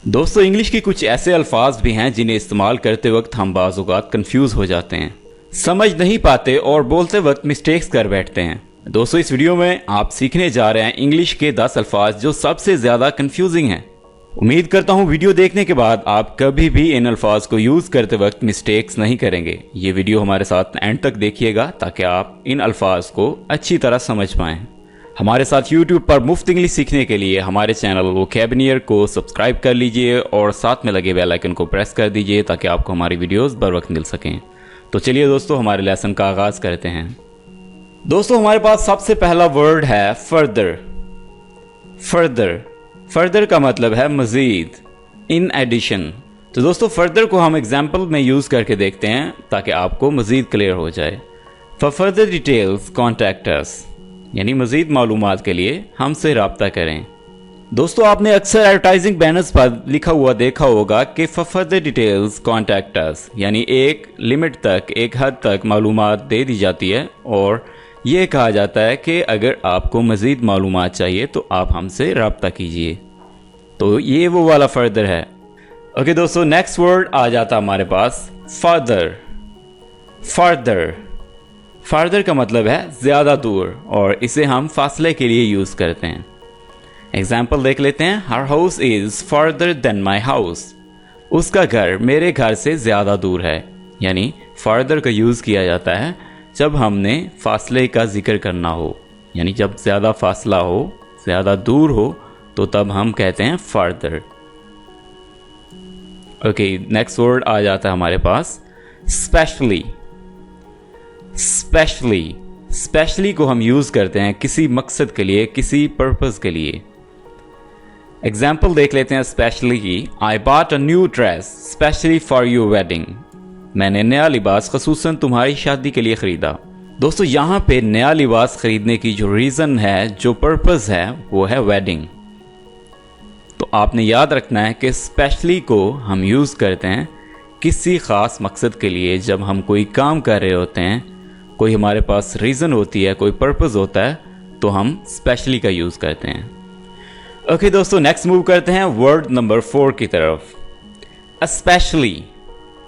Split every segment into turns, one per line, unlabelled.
दोस्तों इंग्लिश की कुछ ऐसे अल्फाज भी हैं जिन्हें इस्तेमाल करते वक्त हम बाज़ औक़ात कंफ्यूज हो जाते हैं, समझ नहीं पाते और बोलते वक्त मिस्टेक्स कर बैठते हैं। दोस्तों इस वीडियो में आप सीखने जा रहे हैं इंग्लिश के 10 अल्फाज जो सबसे ज़्यादा कंफ्यूजिंग हैं। उम्मीद करता हूँ वीडियो देखने के बाद आप कभी भी इन अल्फाज को यूज़ करते वक्त मिस्टेक्स नहीं करेंगे। ये वीडियो हमारे साथ एंड तक देखिएगा ताकि आप इन अल्फाज को अच्छी तरह समझ पाएँ। हमारे साथ YouTube पर मुफ्त इंग्लिश सीखने के लिए हमारे चैनल वोकैबुलरी को सब्सक्राइब कर लीजिए और साथ में लगे बेल आइकन को प्रेस कर दीजिए ताकि आपको हमारी वीडियोस बर वक्त मिल सकें। तो चलिए दोस्तों हमारे लेसन का आगाज़ करते हैं। दोस्तों हमारे पास सबसे पहला वर्ड है फर्दर। फर्दर फर्दर का मतलब है मज़ीद, इन एडिशन। तो दोस्तों फर्दर को हम एग्जाम्पल में यूज़ करके देखते हैं ताकि आपको मज़ीद क्लियर हो जाए। For further details contact us, यानी मज़ीद मालूमात के लिए हमसे रब्ता करें। दोस्तों आपने अक्सर एडवर्टाइजिंग बैनर्स पर लिखा हुआ देखा होगा कि for further details contact us, यानी एक लिमिट तक, एक हद तक मालूमात दे दी जाती है और ये कहा जाता है कि अगर आपको मज़ीद मालूमात चाहिए तो आप हमसे रब्ता कीजिए। तो ये वो वाला फर्दर है। ओके दोस्तों नेक्स्ट वर्ड आ जाता हमारे पास फर्दर। फर्दर फार्दर का मतलब है ज़्यादा दूर और इसे हम फासले के लिए यूज़ करते हैं। एग्जाम्पल देख लेते हैं। Her house is further than my house, उसका घर मेरे घर से ज़्यादा दूर है। यानी फर्दर का यूज़ किया जाता है जब हमने फासले का जिक्र करना हो, यानी जब ज़्यादा फासला हो, ज़्यादा दूर हो तो तब हम कहते हैं फर्दर। ओके नेक्स्ट वर्ड आ जाता है हमारे पास स्पेशली। स्पेशली स्पेशली को हम यूज़ करते हैं किसी मकसद के लिए, किसी पर्पस के लिए। एग्जाम्पल देख लेते हैं स्पेशली की। I bought a new dress specially for your wedding, मैंने नया लिबास खसूसन तुम्हारी शादी के लिए ख़रीदा। दोस्तों यहाँ पे नया लिबास ख़रीदने की जो रीज़न है, जो पर्पस है, वो है वेडिंग। तो आपने याद रखना है कि स्पेशली को हम यूज़ करते हैं किसी ख़ास मकसद के लिए। जब हम कोई काम कर रहे होते हैं, कोई हमारे पास रीज़न होती है, कोई पर्पस होता है, तो हम स्पेशली का यूज़ करते हैं। ओके दोस्तों नेक्स्ट मूव करते हैं वर्ड नंबर 4 की तरफ। Especially,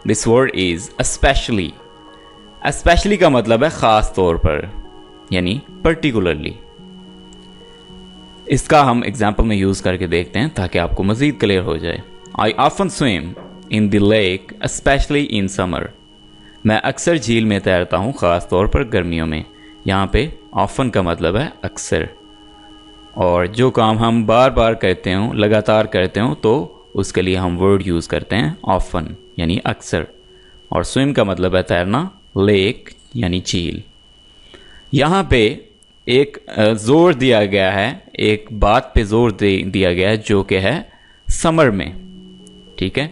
this word is especially. Especially का मतलब है ख़ास तौर पर, यानी पर्टिकुलरली। इसका हम एग्जाम्पल में यूज़ करके देखते हैं ताकि आपको मज़ीद क्लियर हो जाए। I often swim in the lake specially in summer, मैं अक्सर झील में तैरता हूँ ख़ास तौर पर गर्मियों में। यहाँ पे ऑफन का मतलब है अक्सर, और जो काम हम बार बार करते हों, लगातार करते हों, तो उसके लिए हम वर्ड यूज़ करते हैं ऑफन, यानी अक्सर। और स्विम का मतलब है तैरना, लेक यानी झील। यहाँ पे एक ज़ोर दिया गया है, एक बात पे ज़ोर दिया गया है जो कि है समर में। ठीक है,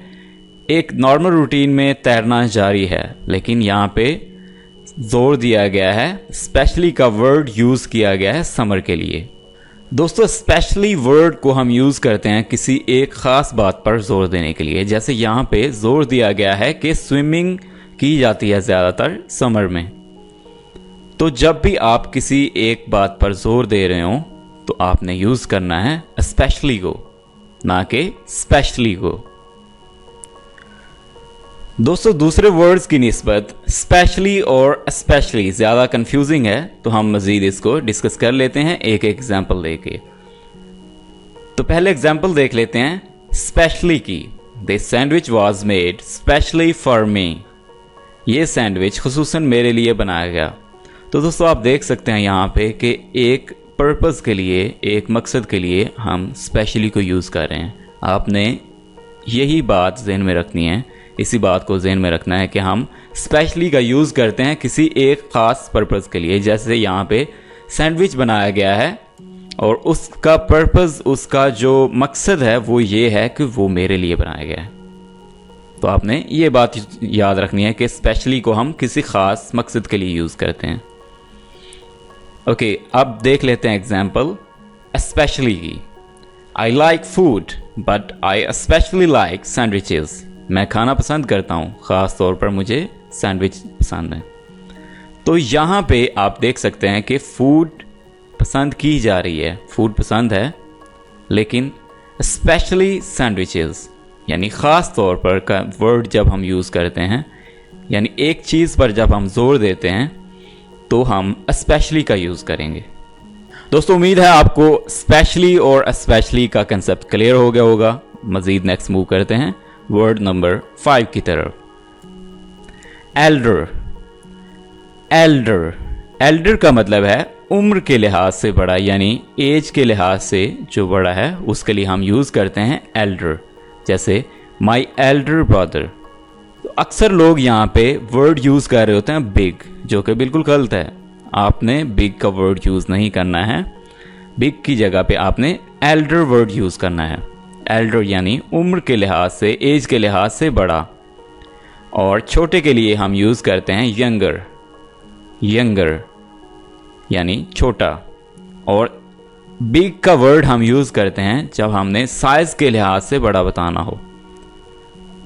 एक नॉर्मल रूटीन में तैरना जारी है, लेकिन यहाँ पे जोर दिया गया है, स्पेशली का वर्ड यूज़ किया गया है समर के लिए। दोस्तों स्पेशली वर्ड को हम यूज़ करते हैं किसी एक ख़ास बात पर जोर देने के लिए। जैसे यहाँ पे जोर दिया गया है कि स्विमिंग की जाती है ज़्यादातर समर में। तो जब भी आप किसी एक बात पर जोर दे रहे हो तो आपने यूज़ करना है स्पेशली को, ना कि स्पेशली को। दोस्तों दूसरे वर्ड्स की निस्बत स्पेशली और स्पेशली ज़्यादा कंफ्यूजिंग है, तो हम मज़ीद इसको डिस्कस कर लेते हैं एक एग्जाम्पल लेके। तो पहले एग्जाम्पल देख लेते हैं स्पेशली की। This sandwich was made specially for me, ये सैंडविच खुसूसन मेरे लिए बनाया गया। तो दोस्तों आप देख सकते हैं यहाँ पे कि एक पर्पस के लिए, एक मकसद के लिए हम स्पेशली को यूज़ कर रहे हैं। आपने यही बात जहन में रखनी है, इसी बात को जहन में रखना है कि हम स्पेशली का यूज़ करते हैं किसी एक ख़ास पर्पस के लिए। जैसे यहाँ पे सैंडविच बनाया गया है और उसका पर्पस, उसका जो मकसद है वो ये है कि वो मेरे लिए बनाया गया है। तो आपने ये बात याद रखनी है कि स्पेशली को हम किसी ख़ास मकसद के लिए यूज़ करते हैं। ओके अब देख लेते हैं एग्जाम्पल स्पेशली की। I like food but I specially like sandwiches, मैं खाना पसंद करता हूँ, ख़ास तौर पर मुझे सैंडविच पसंद है। तो यहाँ पे आप देख सकते हैं कि फूड पसंद की जा रही है, फूड पसंद है, लेकिन स्पेशली सैंडविचेस, यानी ख़ास तौर पर का वर्ड जब हम यूज़ करते हैं, यानी एक चीज़ पर जब हम जोर देते हैं तो हम स्पेशली का यूज़ करेंगे। दोस्तों उम्मीद है आपको स्पेशली और स्पेशली का कंसेप्ट क्लियर हो गया होगा। मज़ीद नेक्स्ट मूव करते हैं वर्ड नंबर 5 की तरफ। एल्डर। एल्डर एल्डर का मतलब है उम्र के लिहाज से बड़ा, यानी एज के लिहाज से जो बड़ा है उसके लिए हम यूज़ करते हैं एल्डर। जैसे माई एल्डर ब्रदर। तो अक्सर लोग यहाँ पे वर्ड यूज़ कर रहे होते हैं बिग, जो कि बिल्कुल गलत है। आपने बिग का वर्ड यूज़ नहीं करना है। बिग की जगह पे आपने एल्डर वर्ड यूज़ करना है। एल्डर यानी उम्र के लिहाज से, एज के लिहाज से बड़ा। और छोटे के लिए हम यूज़ करते हैं यंगर। यंगर यानी छोटा। और बिग का वर्ड हम यूज़ करते हैं जब हमने साइज़ के लिहाज से बड़ा बताना हो,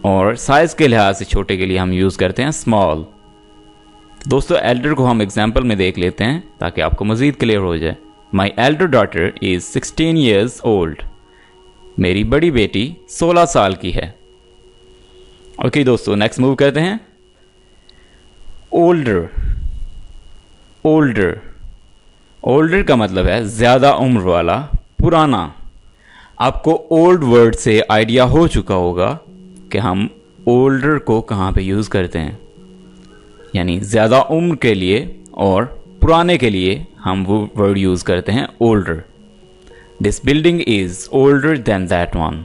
और साइज़ के लिहाज से छोटे के लिए हम यूज़ करते हैं स्मॉल। दोस्तों एल्डर को हम एग्जाम्पल में देख लेते हैं ताकि आपको मज़ीद क्लियर हो जाए। My elder daughter is 16 years old। मेरी बड़ी बेटी 16 साल की है। ओके दोस्तों नेक्स्ट मूव करते हैं। ओल्डर। ओल्डर ओल्डर का मतलब है ज़्यादा उम्र वाला, पुराना। आपको ओल्ड वर्ड से आइडिया हो चुका होगा कि हम ओल्डर को कहाँ पे यूज़ करते हैं, यानी ज़्यादा उम्र के लिए और पुराने के लिए हम वो वर्ड यूज़ करते हैं older. This building is older than that one.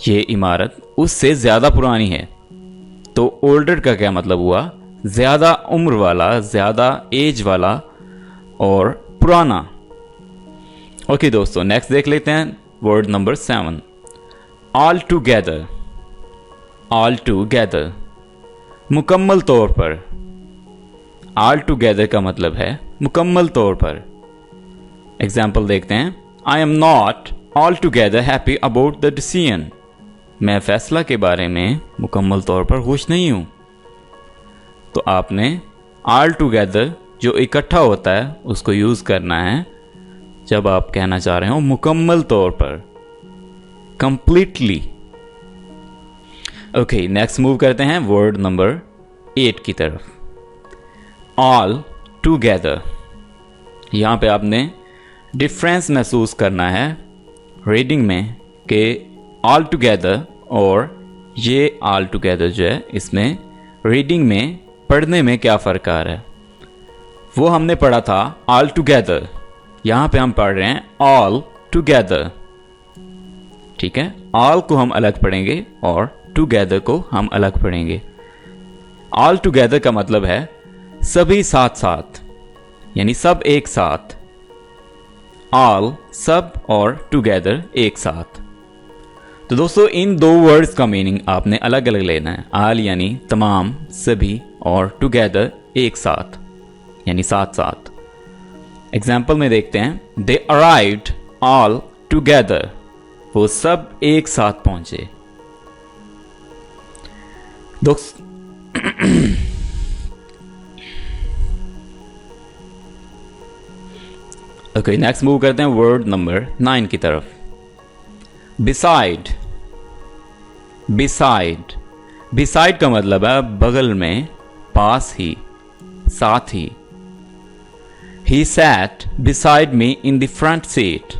ये इमारत उससे ज़्यादा पुरानी है। तो ओल्डर का क्या मतलब हुआ? ज़्यादा उम्र वाला, ज़्यादा एज वाला और पुराना। ओके दोस्तों नेक्स्ट देख लेते हैं word number 7। All together. All together मुकम्मल तौर पर। ऑल टुगेदर का मतलब है मुकम्मल तौर पर। एग्जाम्पल देखते हैं। I am not all together happy about the decision. मैं फैसला के बारे में मुकम्मल तौर पर खुश नहीं हूं। तो आपने ऑल टुगेदर जो इकट्ठा होता है उसको यूज़ करना है जब आप कहना चाह रहे हो मुकम्मल तौर पर, कंप्लीटली। ओके नेक्स्ट मूव करते हैं वर्ड नंबर 8 की तरफ। All together. यहाँ पे आपने डिफरेंस महसूस करना है रीडिंग में कि ऑल टुगेदर और ये ऑल टुगेदर जो है इसमें रीडिंग में, पढ़ने में क्या फ़र्क आ रहा है। वो हमने पढ़ा था ऑल टुगेदर, यहाँ पे हम पढ़ रहे हैं ऑल टुगेदर। ठीक है, ऑल को हम अलग पढ़ेंगे और टुगेदर को हम अलग पढ़ेंगे। ऑल टुगेदर का मतलब है सभी साथ साथ, यानी सब एक साथ। ऑल सब और टुगेदर एक साथ। तो दोस्तों इन दो वर्ड्स का मीनिंग आपने अलग अलग लेना है। ऑल यानी तमाम, सभी, और टुगेदर एक साथ, यानी साथ साथ। एग्जाम्पल में देखते हैं। दे अराइव्ड ऑल टुगेदर। वो सब एक साथ पहुंचे। ओके नेक्स्ट मूव करते हैं वर्ड नंबर 9 की तरफ। बिसाइड। बिसाइड बिसाइड का मतलब है बगल में, पास ही, साथ ही। He sat beside me in the front seat.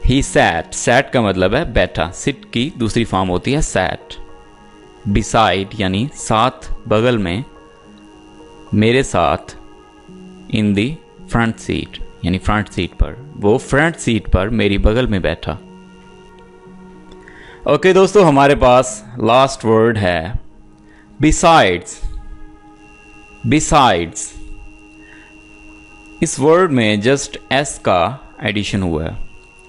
He sat का मतलब है बैठा। sit की दूसरी फॉर्म होती है sat। beside यानी साथ, बगल में, मेरे साथ। in the front seat यानी फ्रंट सीट पर। वो फ्रंट सीट पर मेरी बगल में बैठा। ओके दोस्तों हमारे पास लास्ट वर्ड है besides। besides इस वर्ड में जस्ट एस का एडिशन हुआ है,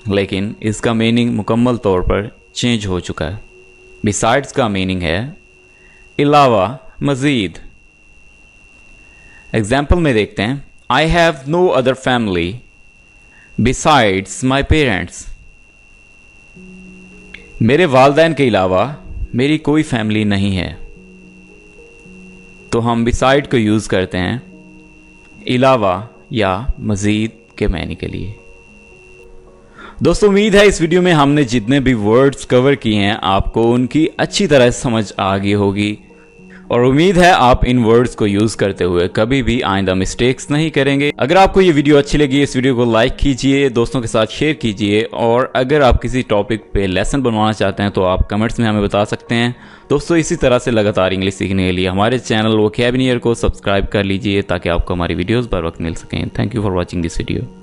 लेकिन इसका मीनिंग मुकम्मल तौर पर चेंज हो चुका है। बिसाइड्स का मीनिंग है अलावा, मज़ीद। एग्जाम्पल में देखते हैं। I have no other family besides my parents. मेरे वालदैन के अलावा मेरी कोई फैमिली नहीं है। तो हम बिसाइड को यूज़ करते हैं अलावा या मज़ीद के मायने के लिए। दोस्तों उम्मीद है इस वीडियो में हमने जितने भी वर्ड्स कवर किए हैं आपको उनकी अच्छी तरह समझ आ गई होगी और उम्मीद है आप इन वर्ड्स को यूज करते हुए कभी भी आइंदा मिस्टेक्स नहीं करेंगे। अगर आपको ये वीडियो अच्छी लगी इस वीडियो को लाइक कीजिए, दोस्तों के साथ शेयर कीजिए और अगर आप किसी टॉपिक पे लेसन बनवाना चाहते हैं तो आप कमेंट्स में हमें बता सकते हैं। दोस्तों इसी तरह से लगातार इंग्लिश सीखने के लिए हमारे चैनल वोकैबुलरी को सब्सक्राइब कर लीजिए ताकि आपको हमारी वीडियोज़ बर वक्त मिल सकें। Thank you for watching this video.